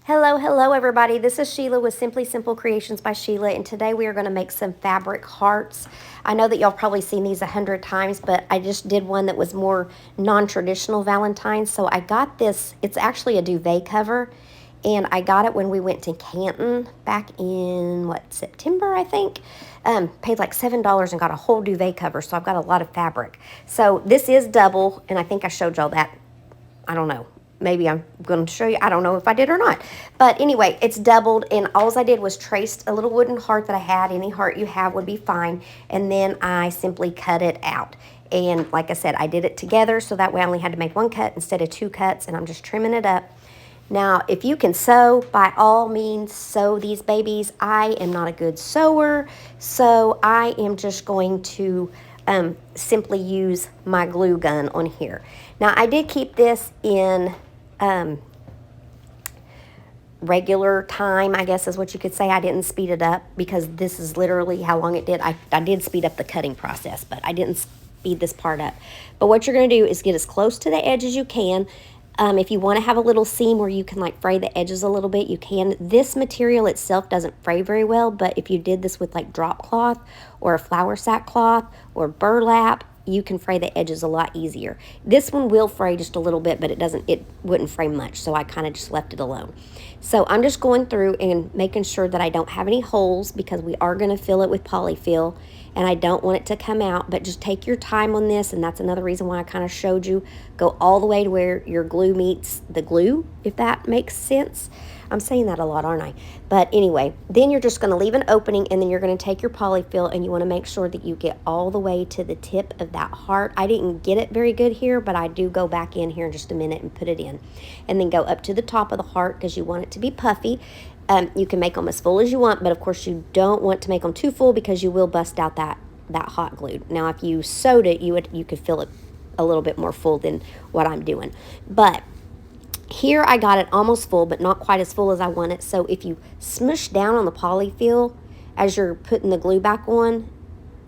Hello everybody. This is Sheila with Simply Simple Creations by Sheila, and today we are going to make some fabric hearts. I know that y'all probably seen these 100 times, but I just did one that was more non-traditional Valentine's. So I got this. It's actually a duvet cover, and I got it when we went to Canton back in, September, I think. Paid like $7 and got a whole duvet cover, so I've got a lot of fabric. So this is double, and I think I showed y'all that. I don't know. Maybe I'm going to show you. I don't know if I did or not. But anyway, it's doubled, and all I did was traced a little wooden heart that I had. Any heart you have would be fine. And then I simply cut it out. And like I said, I did it together, so that way I only had to make one cut instead of two cuts, and I'm just trimming it up. Now, if you can sew, by all means, sew these babies. I am not a good sewer, so I am just going to simply use my glue gun on here. Now, I did keep this in regular time, I guess is what you could say. I didn't speed it up because this is literally how long it did. I did speed up the cutting process, but I didn't speed this part up. But what you're going to do is get as close to the edge as you can. If you want to have a little seam where you can like fray the edges a little bit, you can. This material itself doesn't fray very well, but if you did this with like drop cloth or a flour sack cloth or burlap, you can fray the edges a lot easier. This one will fray just a little bit, but it wouldn't fray much, so I kind of just left it alone. So I'm just going through and making sure that I don't have any holes, because we are going to fill it with polyfill, and I don't want it to come out. But just take your time on this, and that's another reason why I kind of showed you. Go all the way to where your glue meets the glue, if that makes sense. I'm saying that a lot, aren't I? But anyway, then you're just going to leave an opening, and then you're going to take your polyfill, and you want to make sure that you get all the way to the tip of that heart. I didn't get it very good here, but I do go back in here in just a minute and put it in. And then go up to the top of the heart, because you want it to be puffy. You can make them as full as you want, but of course you don't want to make them too full, because you will bust out that hot glue. Now, if you sewed it, you could fill it a little bit more full than what I'm doing. But here I got it almost full, but not quite as full as I want it. So if you smush down on the polyfill as you're putting the glue back on,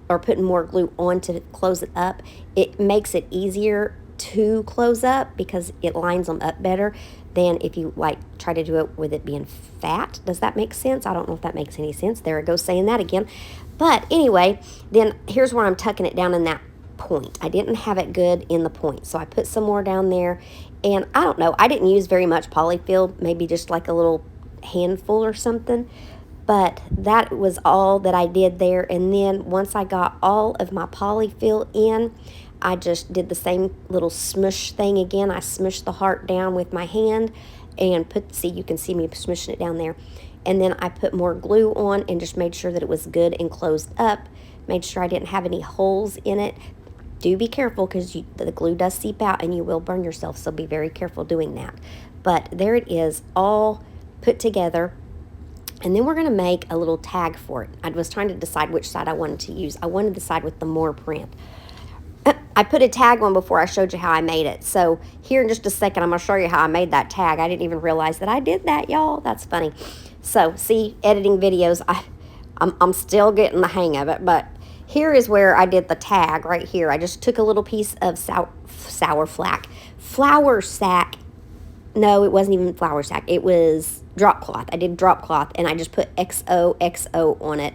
or putting more glue on to close it up, it makes it easier to close up, because it lines them up better than if you like try to do it with it being fat. Does that make sense? I don't know if that makes any sense. There it goes, saying that again. But anyway, then here's where I'm tucking it down in that point. I didn't have it good in the point, so I put some more down there. And I don't know, I didn't use very much polyfill, maybe just like a little handful or something. But that was all that I did there. And then once I got all of my polyfill in, I just did the same little smush thing again. I smushed the heart down with my hand and you can see me smushing it down there. And then I put more glue on and just made sure that it was good and closed up. Made sure I didn't have any holes in it. Do be careful, because the glue does seep out and you will burn yourself, so be very careful doing that. But there it is, all put together. And then we're going to make a little tag for it. I was trying to decide which side I wanted to use. I wanted the side with the more print. I put a tag on before I showed you how I made it. So here in just a second, I'm going to show you how I made that tag. I didn't even realize that I did that, y'all. That's funny. So see, editing videos, I'm still getting the hang of it. But here is where I did the tag right here. I just took a little piece of flour sack. No, it wasn't even flour sack. It was drop cloth. I did drop cloth, and I just put XOXO on it.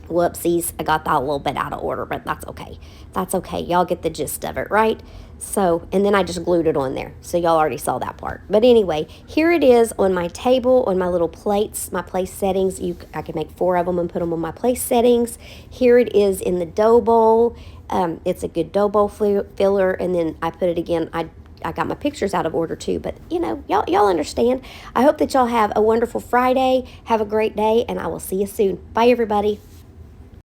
Whoopsies, I got that a little bit out of order, but that's okay. That's okay. Y'all get the gist of it, right? So, and then I just glued it on there. So y'all already saw that part. But anyway, here it is on my table, on my little plates, my place settings. I can make 4 of them and put them on my place settings. Here it is in the dough bowl. It's a good dough bowl filler. And then I put it again. I got my pictures out of order too, but you know, y'all understand. I hope that y'all have a wonderful Friday. Have a great day, and I will see you soon. Bye, everybody.